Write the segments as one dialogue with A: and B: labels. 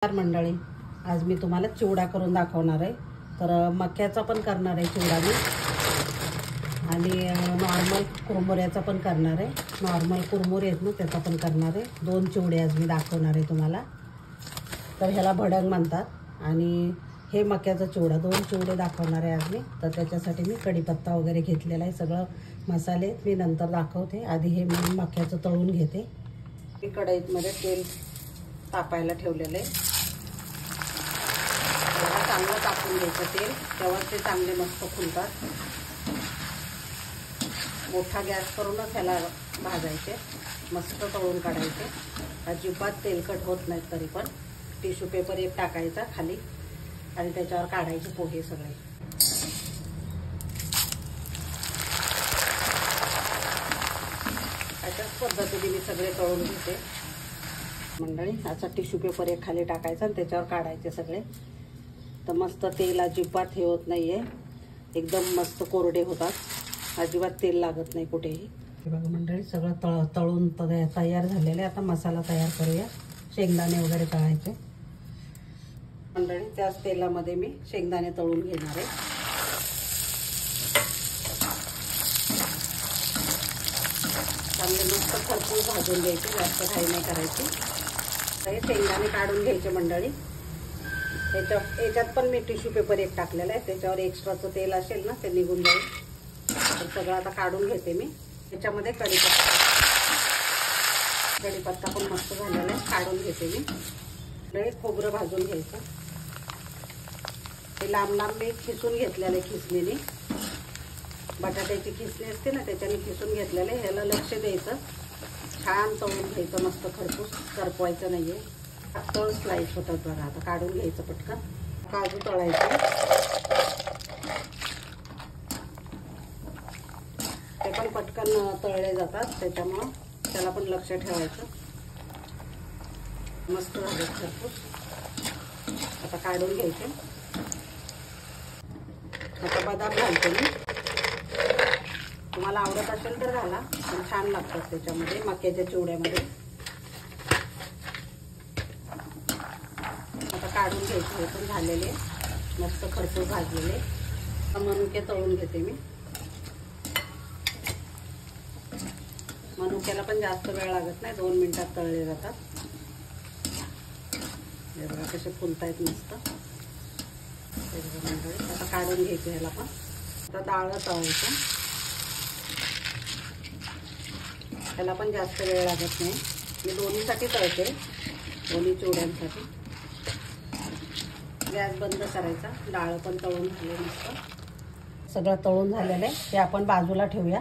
A: मंडळी, आज मी तुम्हाला चिवडा करून दाखवणार आहे। तर मक्याचा पण करणार आहे चिवडा मी, आणि नॉर्मल कुरमुऱ्याचा पण करणार आहे। नॉर्मल कुरमुरे आहेत ना, त्याचा पण करणार आहे। दोन चिवडे आज मी दाखवणार आहे तुम्हाला। तर ह्याला भडंग म्हणतात आणि हे मक्याचा चिवडा, दोन चिवडे दाखवणार आहे आज मी। तर त्याच्यासाठी मी कढीपत्ता वगैरे घेतलेला आहे, सगळं मसाले मी नंतर दाखवते। आधी हे मी मक्याचं तळून घेते। मी कढईमध्ये तेल तापायला ठेवलेलं आहे। चांगलं टाकून घ्यायचं तेल, तेव्हा ते चांगले मस्त फुलतात। मोठा गॅस करूनच ह्याला भाजायचे, मस्त तळून काढायचे। अजिबात तेलकट होत नाहीत। तरी पण टिश्यू पेपर एक टाकायचा खाली आणि त्याच्यावर काढायचे पोहे सगळे। अशाच पद्धतीने मी सगळे तळून घेते मंडळी। असा टिश्यू पेपर एक खाली टाकायचा आणि त्याच्यावर काढायचे सगळे। तर मस्त तेल अजिबात हे होत नाहीये, एकदम मस्त कोरडे होतात, अजिबात तेल लागत नाही कुठेही। हे बघा मंडळी, सगळं तळून तयार झालेले। आता मसाला तयार करूया। शेंगदाणे वगैरे तळायचे मंडळी। त्याच तेलामध्ये मी शेंगदाणे तळून घेणार आहे। चांगले मस्त खरपूस भाजून घ्यायचे, जास्त घाई नाही करायची। हे शेंगदाणे काढून घ्यायचे मंडळी। याच्यात पण मी टिश्यू पेपर एक टाकलेला आहे, त्याच्यावर एक्स्ट्राचं तेल असेल ना ते निघून जाईल। तर सगळं आता काढून घेते मी। याच्यामध्ये कढीपत्ता पण मस्त झालेला आहे, काढून घेते मी। मंडळी, खोबरं भाजून घ्यायचं। हे लांब लांब मी खिसून घेतलेलं आहे खिसणीने। बटाट्याची खिसणी असते ना, त्याच्याने खिसून घेतलेलं आहे। ह्याला लक्ष द्यायचं, छान तळून घ्यायचं, मस्त खरपूस, करपवायचं नाहीये। तळ स्लाइस होतात बघा। आता काढून घ्यायचं पटकन। काजू तळायचे, ते पण पटकन तळले जातात, त्याच्यामुळं त्याला पण लक्ष ठेवायचं। मस्त झाले खरपूस, आता काढून घ्यायचे। आता बदाम घालते मी, तुम्हाला आवडत असेल तर घाला, पण छान लागतात त्याच्यामध्ये मक्याच्या चिवड्यामध्ये। काढून घ्यायचे, हे पण झालेले मस्त खरपूस भाजलेले। मनुके तळून घेते मी। मनुक्याला पण जास्त वेळ लागत नाही, 2 मिनिटात तळले जातात। हे बघा कसे फुलतायत मस्त। आता काढून घ्यायचे ह्याला पण। आता डाळ तळायचं, ह्याला पण जास्त वेळ लागत नाही। मी दोन्हीसाठी तळते, दोन्ही चिवड्यांसाठी। गॅस बंद करायचा। डाळ पण तळून झाले मस्त, सगळं तळून झालेलं आहे। ते आपण बाजूला ठेवूया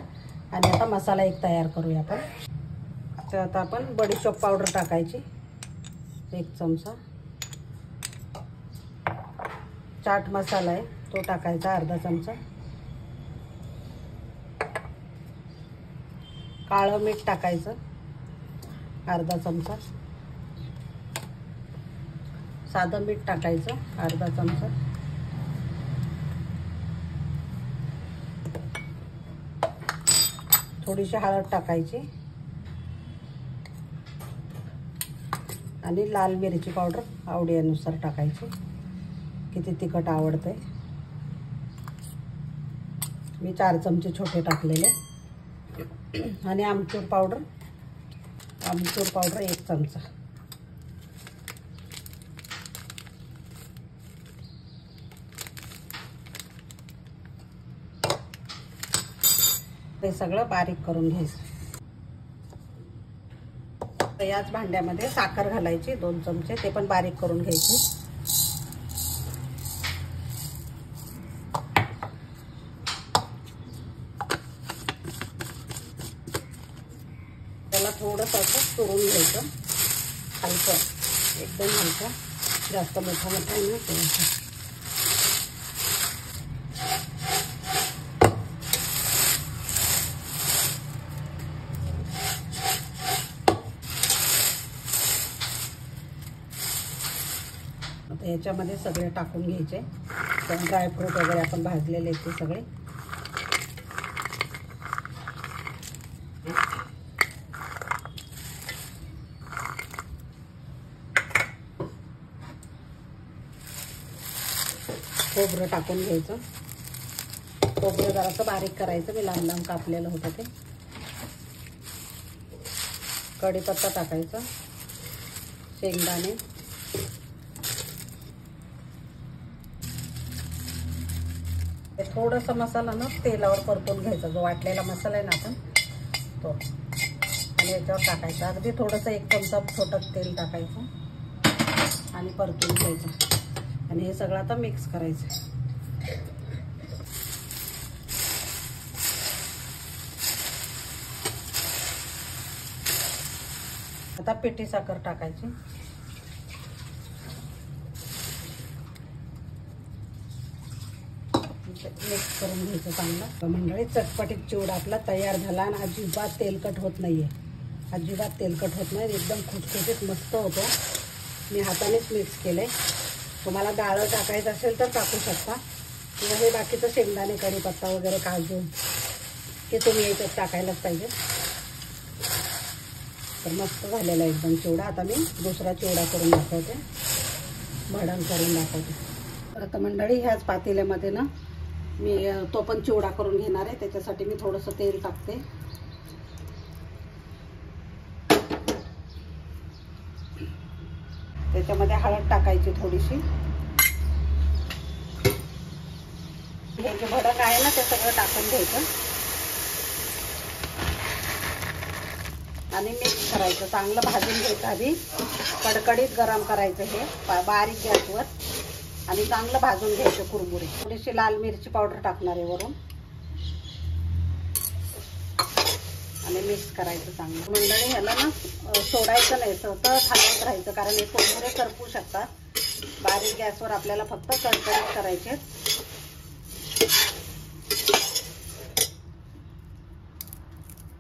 A: आणि आता मसाला एक तयार करूया आपण। तर आता आपण बडीशोप पावडर टाकायची 1 चमचा। चाट मसाला आहे तो टाकायचा अर्धा चमचा। काळं मीठ टाकायचं अर्धा चमचा। साधं मीठ टाकायचं अर्धा चमचा। थोडीशी हळद टाकायची आणि लाल मिरची पावडर आवडीनुसार टाकायची, किती तिखट आवडतंय। मी 4 चमचे छोटे टाकलेले। आणि आमचूर पावडर 1 चमचा। ते सगळं बारीक करून घ्यायचं। याच भांड्यामध्ये साखर घालायची 2 चमचे, ते पण बारीक करून घ्यायची। त्याला थोडंसं असं चुरून घ्यायचं, हलकं, एकदम हलकं, जास्त मोठा नाही ना। आता याच्यामध्ये सगळे टाकून घ्यायचे, ड्रायफ्रूट वगैरे आपण भाजलेले ते सगळे। खोबरं टाकून घ्यायचं. खोबरं जरासं बारीक करायचं, मी लांब लांब कापलेलं होतं ते. कढीपत्ता टाकायचा, शेंगदाणे, थोडंसं मसाला ना तेलावर परतून घ्यायचा, जो वाटलेला मसाला आहे ना आपण तो, आणि याच्यावर टाकायचा. अगदी थोडंसं 1 चमचा छोटं तेल टाकायचं आणि परतून घ्यायचं. आणि हे सगळं आता मिक्स करायचं. आता पिठी साखर टाकायची. मिक्स करून घ्यायचं चांगलं. मंडळी, चटपटीत चिवडा आपला तयार झाला आणि अजिबात तेलकट होत नाहीये. अजिबात तेलकट होत नाही, एकदम खुसखुशीत मस्त होतो. मी हातानेच मिक्स केले. तुम्हाला डाळ टाकायचं असेल तर टाकू शकता, किंवा हे बाकीचं शेंगदाणे, कढीपत्ता वगैरे, काजू हे तुम्ही याच्यात टाकायलाच पाहिजे. तर मस्त झालेला एकदम चिवडा. आता मी दुसरा चिवडा करून दाखवते, भडंग करून दाखवते. तर आता मंडळी, ह्याच पातेल्यामध्ये ना मी तो पण चिवडा करून घेणार आहे. त्याच्यासाठी मी थोडंसं तेल टाकते. त्याच्यामध्ये हळद टाकायची थोडीशी. हे जे भडंग आहे ना ते सगळं टाकून घ्यायचं आणि मिक्स करायचं. चांगलं भाजून घ्यायचं. आधी कडकडीत गरम करायचं हे बारीक गॅसवर, आणि चांगलं भाजून घ्यायचं कुरमुरे. थोडीशी लाल मिरची पावडर टाकणार आहे वरून, आणि मिक्स करायचं चांगलं. मंडळी, ह्याला ना सोडायचं नाही, सतत हलवत राहायचं, कारण हे कुरमुरे करपू शकतात. बारीक गॅसवर आपल्याला फक्त कडकडीत करायचे.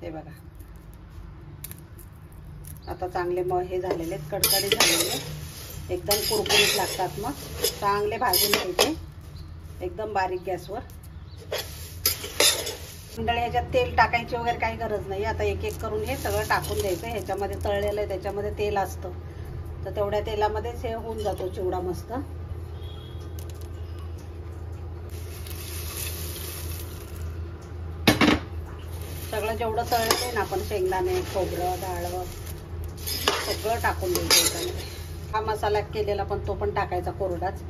A: हे बघा, आता चांगले हे झालेले, कडकडीत झालेले, एकदम कुरकुरीत लागतात. मग चांगले भाजून घ्यायचे एकदम बारीक गॅसवर. मंडळी, ह्याच्यात तेल टाकायची वगैरे काही गरज नाही. आता एक एक करून हे सगळं टाकून द्यायचं. ह्याच्यामध्ये तळलेलं आहे, त्याच्यामध्ये तेल असतं, तर तेवढ्या तेलामध्येच हे होऊन जातो चिवडा मस्त. सगळं जेवढं तळलेलं आहे ना आपण, शेंगदाणे, खोबरं, डाळ सगळं टाकून द्यायचं याच्यामध्ये. हा मसाला केलेला पण तो पण टाकायचा कोरडाच.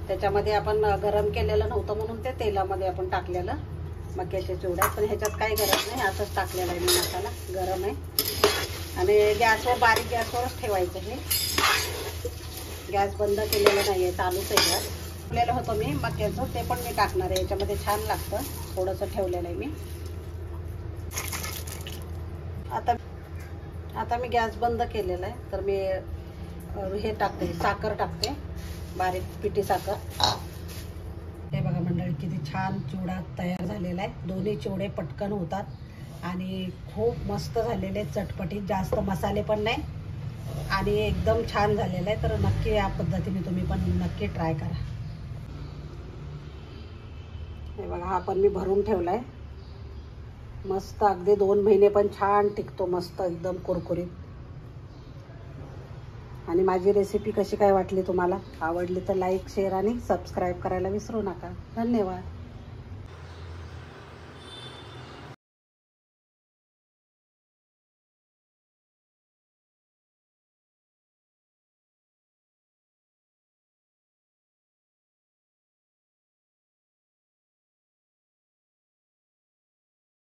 A: त्याच्यामध्ये आपण गरम केलेलं नव्हतं म्हणून ते तेलामध्ये आपण टाकलेलं मक्याच्या चिवड्यात. पण ह्याच्यात काही गरज नाही, असंच टाकलेला आहे मी मसाला. गरम आहे आणि गॅसवर बारीक गॅसवरच ठेवायचं. हे गॅस बंद केलेलं नाही आहे, चालूच आहे गॅस. ठेवलेलं होतं मी मक्याचं, ते पण मी टाकणार आहे याच्यामध्ये, छान लागतं. थोडंसं ठेवलेलं आहे मी. आता मी गॅस बंद केलेला आहे, तर मी हे टाकते, साखर टाकते, बारीक पिठी साखर. हे बघा मंडळी, किती छान चिवडा तयार झालेला आहे. दोन्ही चिवडे पटकन होतात आणि खूप मस्त झालेले, चटपटीत, जास्त मसाले पण नाही आणि एकदम छान झालेलं आहे. तर नक्की या पद्धतीने तुम्ही पण नक्की ट्राय करा. हे बघा, हा पण मी भरून ठेवला आहे मस्त. अगदी 2 महिने पण छान टिकतो, मस्त एकदम कुरकुरीत. आणि माझी रेसिपी कशी काय वाटली तुम्हाला, आवडली तर लाईक, शेअर आणि सबस्क्राईब करायला विसरू नका. धन्यवाद.